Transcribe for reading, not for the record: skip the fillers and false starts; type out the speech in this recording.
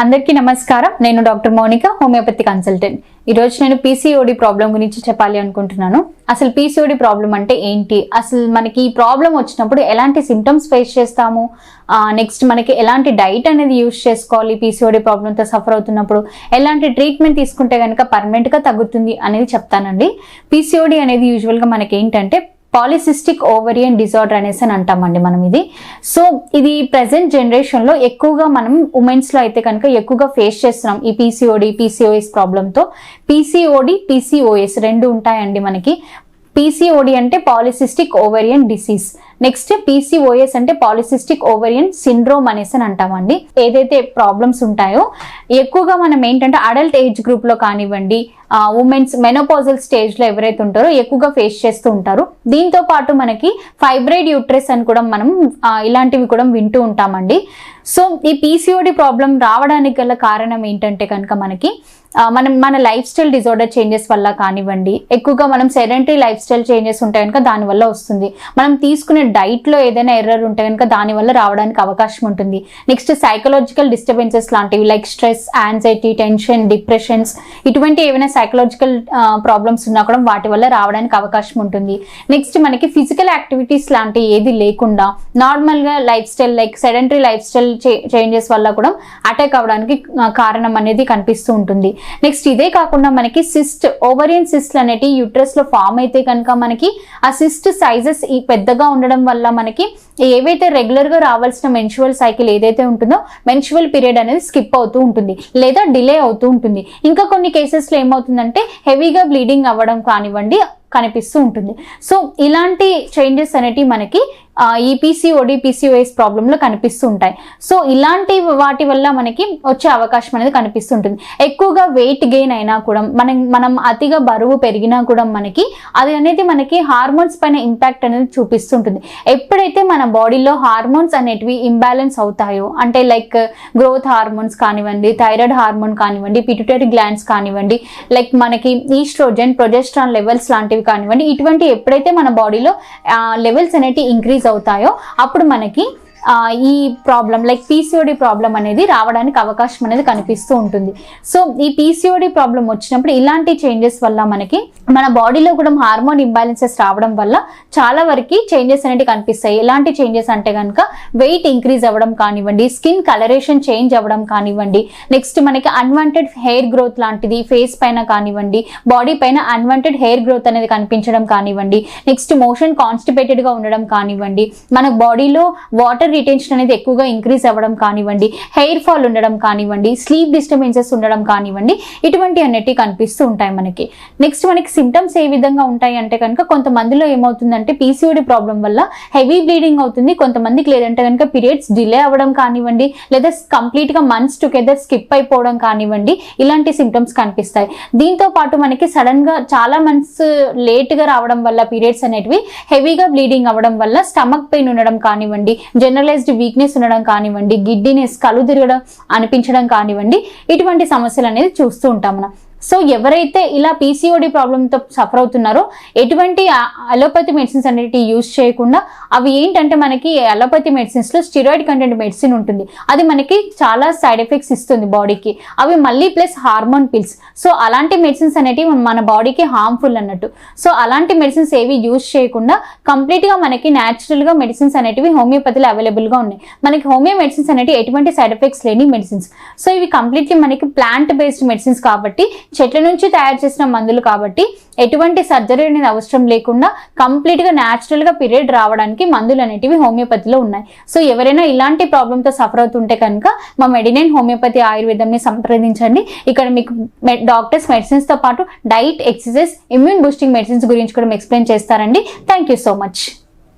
అందరికీ నమస్కారం. నేను డాక్టర్ మౌనిక, హోమియోపతి కన్సల్టెంట్. ఈరోజు నేను పీసీఓడి ప్రాబ్లం గురించి చెప్పాలి అనుకుంటున్నాను. అసలు పీసీఓడి ప్రాబ్లం అంటే ఏంటి, అసలు మనకి ఈ ప్రాబ్లం వచ్చినప్పుడు ఎలాంటి సిమ్టమ్స్ ఫేస్ చేస్తాము, నెక్స్ట్ మనకి ఎలాంటి డైట్ అనేది యూజ్ చేసుకోవాలి, పీసీఓడి ప్రాబ్లంతో సఫర్ అవుతున్నప్పుడు ఎలాంటి ట్రీట్మెంట్ తీసుకుంటే కనుక పర్మనెంట్గా తగ్గుతుంది అనేది చెప్తానండి. పీసీఓడి అనేది యూజువల్గా మనకి ఏంటంటే పాలిసిస్టిక్ ఓవరియన్ డిజార్డర్ అనేసి అని అంటామండి మనం ఇది. సో ఇది ప్రెసెంట్ జనరేషన్లో ఎక్కువగా మనం ఉమెన్స్లో అయితే కనుక ఎక్కువగా ఫేస్ చేస్తున్నాం ఈ పీసీఓడి పీసీఓఎస్ ప్రాబ్లంతో. పీసీఓడి పీసీఓఎస్ రెండు ఉంటాయండి మనకి. పీసీఓడి అంటే polycystic ovarian disease, next PCOS అంటే పాలిసిస్టిక్ ఓవరియన్ సిండ్రోమ్ అనేసి అని అంటామండి. ఏదైతే ప్రాబ్లమ్స్ ఉంటాయో ఎక్కువగా మనం ఏంటంటే అడల్ట్ ఏజ్ గ్రూప్ లో కానివ్వండి, ఉమెన్స్ మెనోపాజల్ స్టేజ్ లో ఎవరైతే ఉంటారో ఎక్కువగా ఫేస్ చేస్తూ ఉంటారు. దీంతో పాటు మనకి ఫైబ్రాయిడ్ యూట్రస్ అని కూడా మనం ఇలాంటివి కూడా వింటూ ఉంటామండి. సో ఈ పీసీఓడి ప్రాబ్లం రావడానికి గల కారణం ఏంటంటే కనుక మనకి మన లైఫ్ స్టైల్ డిజార్డర్ చేంజెస్ వల్ల కానివ్వండి, ఎక్కువగా మనం సెడెంటరీ లైఫ్ స్టైల్ చేంజెస్ ఉంటాయి కనుక దానివల్ల వస్తుంది. మనం తీసుకునే డైట్లో ఏదైనా ఎర్రర్ ఉంటే కనుక దానివల్ల రావడానికి అవకాశం ఉంటుంది. నెక్స్ట్ సైకలాజికల్ డిస్టర్బెన్సెస్ లాంటివి like stress, anxiety, tension, depressions, ఇటువంటి ఏమైనా సైకలాజికల్ ప్రాబ్లమ్స్ ఉన్నా కూడా వాటి వల్ల రావడానికి అవకాశం ఉంటుంది. నెక్స్ట్ మనకి ఫిజికల్ యాక్టివిటీస్ లాంటి ఏది లేకుండా నార్మల్గా life style like sedentary life style changes వల్ల కూడా అటాక్ అవ్వడానికి కారణం అనేది కనిపిస్తూ ఉంటుంది. నెక్స్ట్ ఇదే కాకుండా మనకి సిస్ట్, ఓవరియన్ సిస్ట్ అనేటి యూట్రస్ లో ఫామ్ అయితే కనుక మనకి ఆ సిస్ట్ సైజెస్ పెద్దగా ఉండడం వల్ల మనకి ఏవైతే రెగ్యులర్ గా రావాల్సిన మెన్స్ట్రువల్ సైకిల్ ఏదైతే ఉంటుందో మెన్స్ట్రువల్ పీరియడ్ అనేది స్కిప్ అవుతూ ఉంటుంది లేదా డిలే అవుతూ ఉంటుంది. ఇంకా కొన్ని కేసెస్ లో ఏమవుతుందంటే హెవీగా బ్లీడింగ్ అవ్వడం కానివ్వండి కనిపిస్తూ ఉంటుంది. సో ఇలాంటి చేంజెస్ అనేటివి మనకి ఈ పీసీఓడి పీసీఓఎస్ ప్రాబ్లంలో కనిపిస్తూ ఉంటాయి. సో ఇలాంటి వాటి వల్ల మనకి వచ్చే అవకాశం అనేది కనిపిస్తుంటుంది. ఎక్కువగా వెయిట్ గెయిన్ అయినా కూడా మనం అతిగా బరువు పెరిగినా కూడా మనకి అది అనేది మనకి హార్మోన్స్ పైన ఇంపాక్ట్ అనేది చూపిస్తుంటుంది. ఎప్పుడైతే మన బాడీలో హార్మోన్స్ అనేటివి ఇంబ్యాలెన్స్ అవుతాయో అంటే లైక్ గ్రోత్ హార్మోన్స్ కానివ్వండి, థైరాయిడ్ హార్మోన్ కానివ్వండి, పిట్యూటరీ గ్లాండ్స్ కానివ్వండి, లైక్ మనకి ఈస్ట్రోజన్, ప్రొజెస్ట్రాన్ లెవెల్స్ లాంటివి కానివ్వండి, ఇటువంటి ఎప్పుడైతే మన బాడీలో లెవెల్స్ అనేవి ఇంక్రీజ్ అవుతాయో అప్పుడు మనకి ఈ ప్రాబ్లం లైక్ పీసీఓడి ప్రాబ్లం అనేది రావడానికి అవకాశం అనేది కనిపిస్తూ ఉంటుంది. సో ఈ పీసీఓడి ప్రాబ్లం వచ్చినప్పుడు ఇలాంటి చేంజెస్ వల్ల మనకి మన బాడీలో కూడా హార్మోన్ ఇంబ్యాలెన్సెస్ రావడం వల్ల చాలా వరకు చేంజెస్ అనేవి కనిపిస్తాయి. ఎలాంటి చేంజెస్ అంటే కనుక వెయిట్ ఇంక్రీజ్ అవ్వడం కానివ్వండి, స్కిన్ కలరేషన్ చేంజ్ అవ్వడం కానివ్వండి, నెక్స్ట్ మనకి అన్వాంటెడ్ హెయిర్ గ్రోత్ లాంటిది ఫేస్ పైన కానివ్వండి, బాడీ పైన అన్వాంటెడ్ హెయిర్ గ్రోత్ అనేది కనిపించడం కానివ్వండి, నెక్స్ట్ మోషన్ కాన్స్టిపేటెడ్ గా ఉండడం కానివ్వండి, మన బాడీలో వాటర్ రిటెన్షన్ అనేది ఎక్కువగా ఇంక్రీజ్ అవ్వడం కానివ్వండి, హెయిర్ ఫాల్ ఉండడం కానివ్వండి, స్లీప్ డిస్టర్బెన్సెస్ ఉండడం కానివ్వండి, ఇటువంటి అన్నిటి కనిపిస్తూ ఉంటాయి మనకి. నెక్స్ట్ మనకి సిమ్టమ్స్ ఏ విధంగా ఉంటాయి అంటే కనుక కొంతమందిలో ఏమవుతుందంటే పీసీఓడి ప్రాబ్లం వల్ల హెవీ బ్లీడింగ్ అవుతుంది, కొంతమందికి లేదంటే కనుక పీరియడ్స్ డిలే అవ్వడం కానివ్వండి, లేదా కంప్లీట్ గా మంత్స్ టుగెదర్ స్కిప్ అయిపోవడం కానివ్వండి, ఇలాంటి సిమ్టమ్స్ కనిపిస్తాయి. దీంతో పాటు మనకి సడన్ గా చాలా మంత్స్ లేట్ గా రావడం వల్ల పీరియడ్స్ అనేటివి హెవీగా బ్లీడింగ్ అవ్వడం వల్ల స్టమక్ పెయిన్ ఉండడం కానివ్వండి, జనరలైజ్డ్ వీక్నెస్ ఉండడం కానివ్వండి, గిడ్డినెస్, కళ్ళు తిరగడం అనిపించడం కానివ్వండి, ఇటువంటి సమస్యలు అనేది చూస్తూ ఉంటాం మనం. సో ఎవరైతే ఇలా పీసీఓడి ప్రాబ్లంతో సఫర్ అవుతున్నారో ఎటువంటి అలోపతి మెడిసిన్స్ అనేవి యూజ్ చేయకుండా, అవి ఏంటంటే మనకి అలోపతి మెడిసిన్స్లో స్టిరాయిడ్ కంటెంట్ మెడిసిన్ ఉంటుంది, అది మనకి చాలా సైడ్ ఎఫెక్ట్స్ ఇస్తుంది బాడీకి, అవి మళ్ళీ ప్లస్ హార్మోన్ పిల్స్. సో అలాంటి మెడిసిన్స్ అనేటివి మన బాడీకి హార్మ్ఫుల్ అన్నట్టు. సో అలాంటి మెడిసిన్స్ ఏవి యూజ్ చేయకుండా కంప్లీట్గా మనకి న్యాచురల్గా మెడిసిన్స్ అనేటివి హోమియోపతిలో అవైలబుల్గా ఉన్నాయి. మనకి హోమియో మెడిసిన్స్ అనేటివి ఎటువంటి సైడ్ ఎఫెక్ట్స్ లేని మెడిసిన్స్. సో ఇవి కంప్లీట్లీ మనకి ప్లాంట్ బేస్డ్ మెడిసిన్స్ కాబట్టి, చెట్ల నుంచి తయారు చేసిన మందులు కాబట్టి ఎటువంటి సర్జరీ అనేది అవసరం లేకుండా కంప్లీట్ గా న్యాచురల్ గా పీరియడ్ రావడానికి మందులు అనేటివి హోమియోపతిలో ఉన్నాయి. సో ఎవరైనా ఇలాంటి ప్రాబ్లంతో సఫర్ అవుతుంటే కనుక మా మెడినైన్ హోమియోపతి ఆయుర్వేదంని సంప్రదించండి. ఇక్కడ మీకు డాక్టర్స్ మెడిసిన్స్ తో పాటు diet, exercise, immune boosting medicines గురించి కూడా ఎక్స్ప్లెయిన్ చేస్తారండి. Thank you so much.